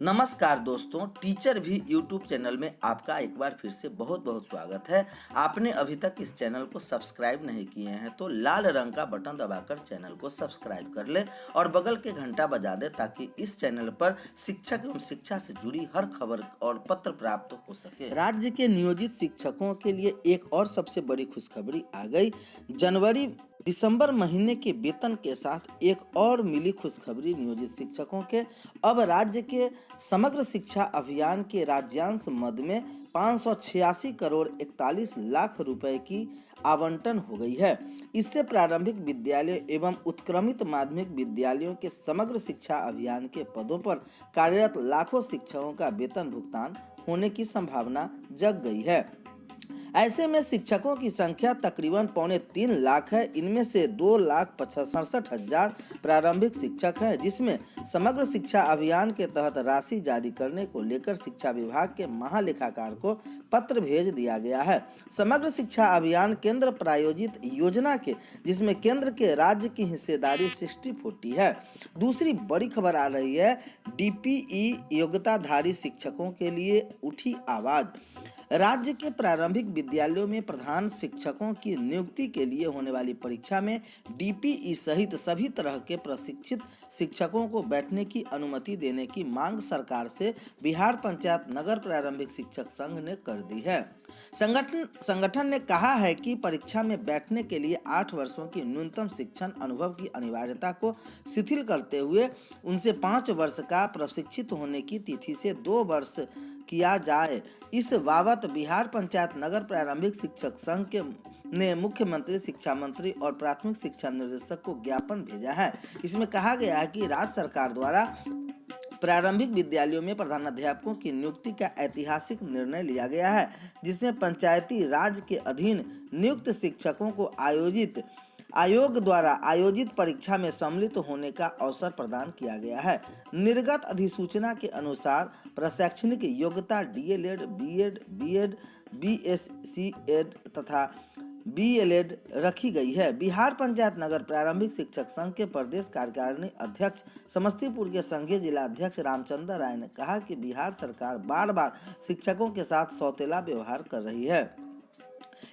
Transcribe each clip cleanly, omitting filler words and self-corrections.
नमस्कार दोस्तों, टीचर भी यूट्यूब चैनल में आपका एक बार फिर से बहुत बहुत स्वागत है। आपने अभी तक इस चैनल को सब्सक्राइब नहीं किए हैं तो लाल रंग का बटन दबाकर चैनल को सब्सक्राइब कर लें और बगल के घंटा बजा दें ताकि इस चैनल पर शिक्षक एवं शिक्षा से जुड़ी हर खबर और पत्र प्राप्त हो सके। राज्य के नियोजित शिक्षकों के लिए एक और सबसे बड़ी खुशखबरी आ गई। जनवरी दिसंबर महीने के वेतन के साथ एक और मिली खुशखबरी नियोजित शिक्षकों के। अब राज्य के समग्र शिक्षा अभियान के राज्यांश मद में 586 करोड़ 41 लाख रुपए की आवंटन हो गई है। इससे प्रारंभिक विद्यालय एवं उत्क्रमित माध्यमिक विद्यालयों के समग्र शिक्षा अभियान के पदों पर कार्यरत लाखों शिक्षकों का वेतन भुगतान होने की संभावना जग गई है। ऐसे में शिक्षकों की संख्या तकरीबन 2.25 लाख है। इनमें से 2,67,000 प्रारंभिक शिक्षक हैं, जिसमें समग्र शिक्षा अभियान के तहत राशि जारी करने को लेकर शिक्षा विभाग के महालेखाकार को पत्र भेज दिया गया है। समग्र शिक्षा अभियान केंद्र प्रायोजित योजना के जिसमें केंद्र के राज्य की हिस्सेदारी 60-40 है। दूसरी बड़ी खबर आ रही है, डीपीई योग्यताधारी शिक्षकों के लिए उठी आवाज। राज्य के प्रारंभिक विद्यालयों में प्रधान शिक्षकों की नियुक्ति के लिए होने वाली परीक्षा में डीपीई सहित सभी तरह के प्रशिक्षित शिक्षकों को बैठने की अनुमति देने की मांग सरकार से बिहार पंचायत नगर प्रारंभिक शिक्षक संघ ने कर दी है। संगठन ने कहा है कि परीक्षा में बैठने के लिए 8 वर्षों की न्यूनतम शिक्षण अनुभव की अनिवार्यता को शिथिल करते हुए उनसे 5 वर्ष का प्रशिक्षित होने की तिथि से 2 वर्ष किया जाए। इस बाबत बिहार पंचायत नगर प्रारंभिक शिक्षक संघ ने मुख्यमंत्री, शिक्षा मंत्री और प्राथमिक शिक्षा निर्देशक को ज्ञापन भेजा है। इसमें कहा गया है कि राज्य सरकार द्वारा प्रारंभिक विद्यालयों में प्रधानाध्यापकों की नियुक्ति का ऐतिहासिक निर्णय लिया गया है, जिसमें पंचायती राज के अधीन नियुक्त शिक्षकों को आयोग द्वारा आयोजित परीक्षा में सम्मिलित होने का अवसर प्रदान किया गया है। निर्गत अधिसूचना के अनुसार प्रशैक्षणिक योग्यता डीएलएड, बीएड, बीएससीएड तथा बीएलएड रखी गई है। बिहार पंचायत नगर प्रारंभिक शिक्षक संघ के प्रदेश कार्यकारिणी अध्यक्ष समस्तीपुर के संघीय जिला अध्यक्ष रामचंद्र राय ने कहा कि बिहार सरकार बार बार शिक्षकों के साथ सौतेला व्यवहार कर रही है।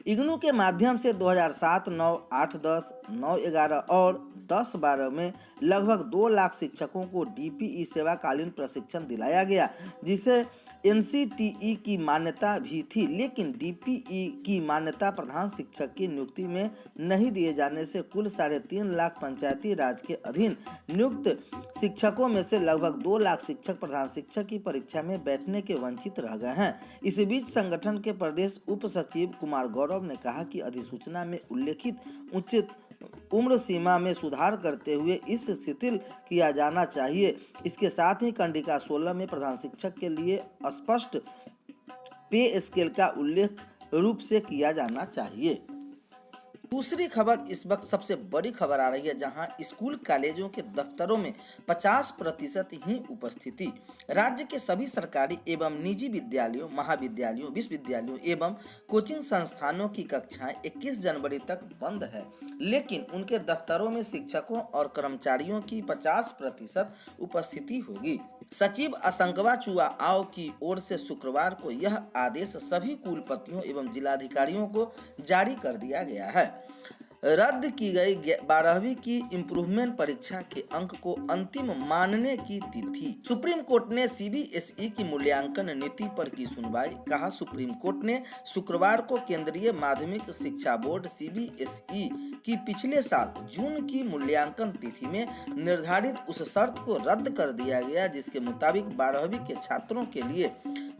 इग्नू के माध्यम से 2007, 9, 8, 10, 9, 11 और 10-12 में लगभग 2 लाख शिक्षकों को डीपीई सेवाकालीन प्रशिक्षण दिलाया गया, जिसे एनसीटीई की मान्यता भी थी। लेकिन डीपीई की मान्यता प्रधान शिक्षक की नियुक्ति में नहीं दिए जाने से कुल 3.5 लाख पंचायती राज के अधीन नियुक्त शिक्षकों में से लगभग 2 लाख शिक्षक प्रधान शिक्षक की परीक्षा में बैठने के वंचित रह गए हैं। इस बीच संगठन के प्रदेश उप सचिव कुमार गौरव ने कहा कि अधिसूचना में उल्लेखित उचित उम्र सीमा में सुधार करते हुए इस शिथिल किया जाना चाहिए। इसके साथ ही कंडिका 16 में प्रधान शिक्षक के लिए स्पष्ट पे स्केल का उल्लेख रूप से किया जाना चाहिए। दूसरी खबर इस वक्त सबसे बड़ी खबर आ रही है, जहां स्कूल कॉलेजों के दफ्तरों में 50% ही उपस्थिति। राज्य के सभी सरकारी एवं निजी विद्यालयों, महाविद्यालयों, विश्वविद्यालयों एवं कोचिंग संस्थानों की कक्षाएं 21 जनवरी तक बंद है, लेकिन उनके दफ्तरों में शिक्षकों और कर्मचारियों की 50% उपस्थिति होगी। सचिव असंकवा चुआआव की ओर से शुक्रवार को यह आदेश सभी कुलपतियों एवं जिलाधिकारियों को जारी कर दिया गया है। रद्द की गई 12वीं की इम्प्रूवमेंट परीक्षा के अंक को अंतिम मानने की तिथि। सुप्रीम कोर्ट ने सीबीएसई की मूल्यांकन नीति पर की सुनवाई। कहा, सुप्रीम कोर्ट ने शुक्रवार को केंद्रीय माध्यमिक शिक्षा बोर्ड सीबीएसई की पिछले साल जून की मूल्यांकन तिथि में निर्धारित उस शर्त को रद्द कर दिया गया, जिसके मुताबिक 12वीं के छात्रों के लिए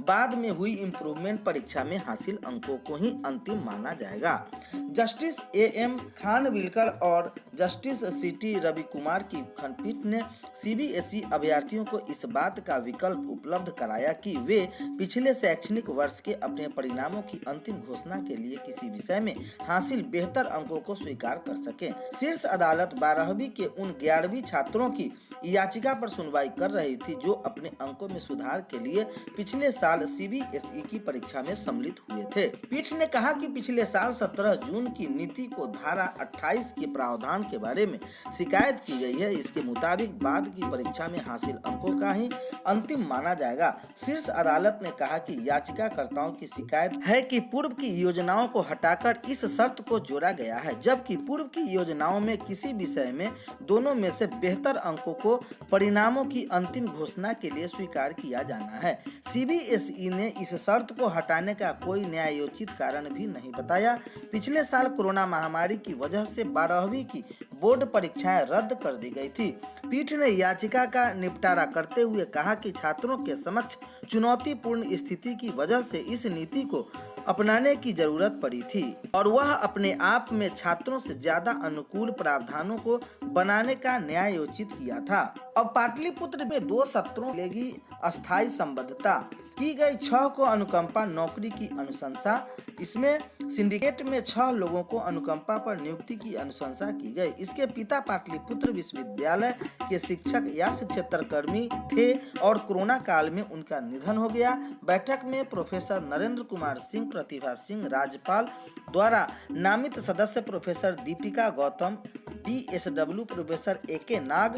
बाद में हुई इम्प्रूवमेंट परीक्षा में हासिल अंकों को ही अंतिम माना जाएगा। जस्टिस एएम खानविलकर और जस्टिस सीटी रवि कुमार की खंडपीठ ने सीबीएसई अभ्यर्थियों को इस बात का विकल्प उपलब्ध कराया कि वे पिछले शैक्षणिक वर्ष के अपने परिणामों की अंतिम घोषणा के लिए किसी विषय में हासिल बेहतर अंकों को स्वीकार कर सकें। शीर्ष अदालत 12वीं के उन 11वीं छात्रों की याचिका पर सुनवाई कर रही थी जो अपने अंकों में सुधार के लिए पिछले साल सीबीएसई की परीक्षा में सम्मिलित हुए थे। पीठ ने कहा कि पिछले साल 17 जून की नीति को धारा 28 के प्रावधान के बारे में शिकायत की गई है। इसके मुताबिक बाद की परीक्षा में हासिल अंकों का ही अंतिम माना जाएगा। शीर्ष अदालत ने कहा कि याचिकाकर्ताओं की शिकायत है कि पूर्व की योजनाओं को हटाकर इस शर्त को जोड़ा गया है, जबकि पूर्व की योजनाओं में किसी विषय में दोनों में से बेहतर अंकों को परिणामों की अंतिम घोषणा के लिए स्वीकार किया जाना है। सीबीएसई ने इस शर्त को हटाने का कोई न्यायोचित कारण भी नहीं बताया। पिछले साल कोरोना महामारी की वजह से 12वीं की बोर्ड परीक्षाएं रद्द कर दी गई थी। पीठ ने याचिका का निपटारा करते हुए कहा कि छात्रों के समक्ष चुनौतीपूर्ण स्थिति की वजह से इस नीति को अपनाने की जरूरत पड़ी थी और वह अपने आप में छात्रों से ज्यादा अनुकूल प्रावधानों को बनाने का न्यायोचित किया था। अब पाटलिपुत्र में 2 सत्रों लेगी अस्थायी संबद्धता। की गई 6 को अनुकंपा नौकरी की अनुशंसा। इसमें सिंडिकेट में 6 लोगों को अनुकंपा पर नियुक्ति की अनुशंसा की गई। इसके पिता पाटलिपुत्र विश्वविद्यालय के शिक्षक या शिक्षेतर कर्मी थे और कोरोना काल में उनका निधन हो गया। बैठक में प्रोफेसर नरेंद्र कुमार सिंह, प्रतिभा सिंह, राज्यपाल द्वारा नामित सदस्य professor Deepika Gautam, DSW professor AK Nag,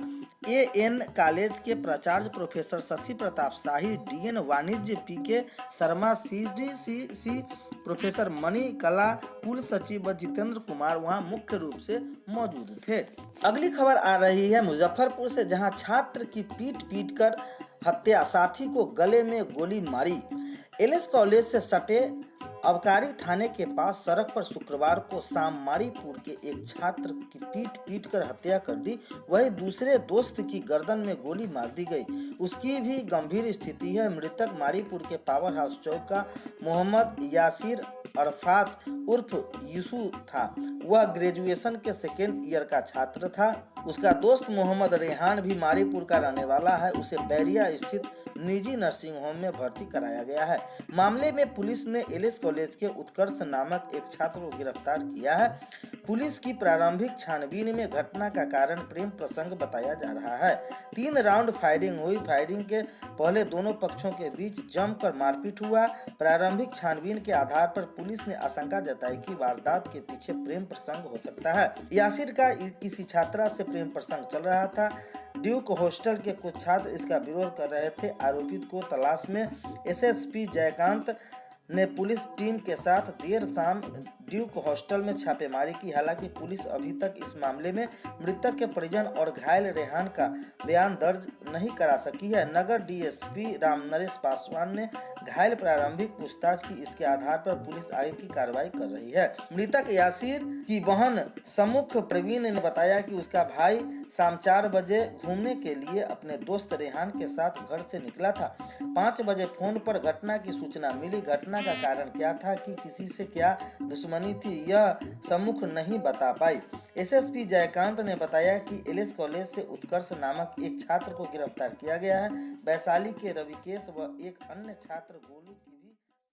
AN college के प्राचार्य प्रोफेसर शशि प्रताप शाही, DN वाणिज्य PK शर्मा, CDCC प्रोफेसर मणि कला, कुल सचिव व जितेंद्र कुमार वहां मुख्य रूप से मौजूद थे। अगली खबर आ रही है मुजफ्फरपुर से, जहां छात्र की पीट कर हत्या, साथी को गले में गोली मारी। LS कॉलेज से सटे अबकारी थाने के पास सड़क पर शुक्रवार को शाम मारीपुर के एक छात्र की पीट कर हत्या कर दी। वही दूसरे दोस्त की गर्दन में गोली मार दी गई। उसकी भी गंभीर स्थिति है। मृतक मारीपुर के पावर हाउस चौक का मोहम्मद यासिर अरफात उर्फ यूसु था। वह ग्रेजुएशन के 2nd ईयर का छात्र था। उसका दोस्त मोहम्मद रेहान भी मारीपुर का रहने वाला है। उसे बैरिया स्थित निजी नर्सिंग होम में भर्ती कराया गया है। मामले में पुलिस ने LS कॉलेज के उत्कर्ष नामक एक छात्र को गिरफ्तार किया है। पुलिस की प्रारंभिक छानबीन में घटना का कारण प्रेम प्रसंग बताया जा रहा है। 3 राउंड फायरिंग हुई। फायरिंग के पहले दोनों पक्षों के बीच जमकर मारपीट हुआ। प्रारंभिक छानबीन के आधार पर पुलिस ने आशंका जताई कि वारदात के पीछे प्रेम प्रसंग हो सकता है। यासिर का किसी छात्रा से प्रेम प्रसंग चल रहा था। ड्यूक हॉस्टल के कुछ छात्र इसका विरोध कर रहे थे। आरोपित को तलाश में SSP जयकांत ने पुलिस टीम के साथ देर शाम ड्यूक हॉस्टल में छापेमारी की। हालांकि पुलिस अभी तक इस मामले में मृतक के परिजन और घायल रेहान का बयान दर्ज नहीं करा सकी है। नगर DSP रामनरेश पासवान ने घायल प्रारंभिक पूछताछ की। इसके आधार पर पुलिस आगे की कार्रवाई कर रही है। मृतक यासिर की बहन सम्मुख प्रवीण ने बताया कि उसका भाई शाम 4 बजे घूमने के लिए अपने दोस्त रेहान के साथ घर से निकला था। 5 बजे फोन पर घटना की सूचना मिली। घटना का कारण क्या था कि किसी से क्या दुश्मनी थी, यह सम्मुख नहीं बता पाई। SSP जयकांत ने बताया कि LS कॉलेज से उत्कर्ष नामक एक छात्र को गिरफ्तार किया गया है। वैशाली के रविकेश व एक अन्य छात्र गोलू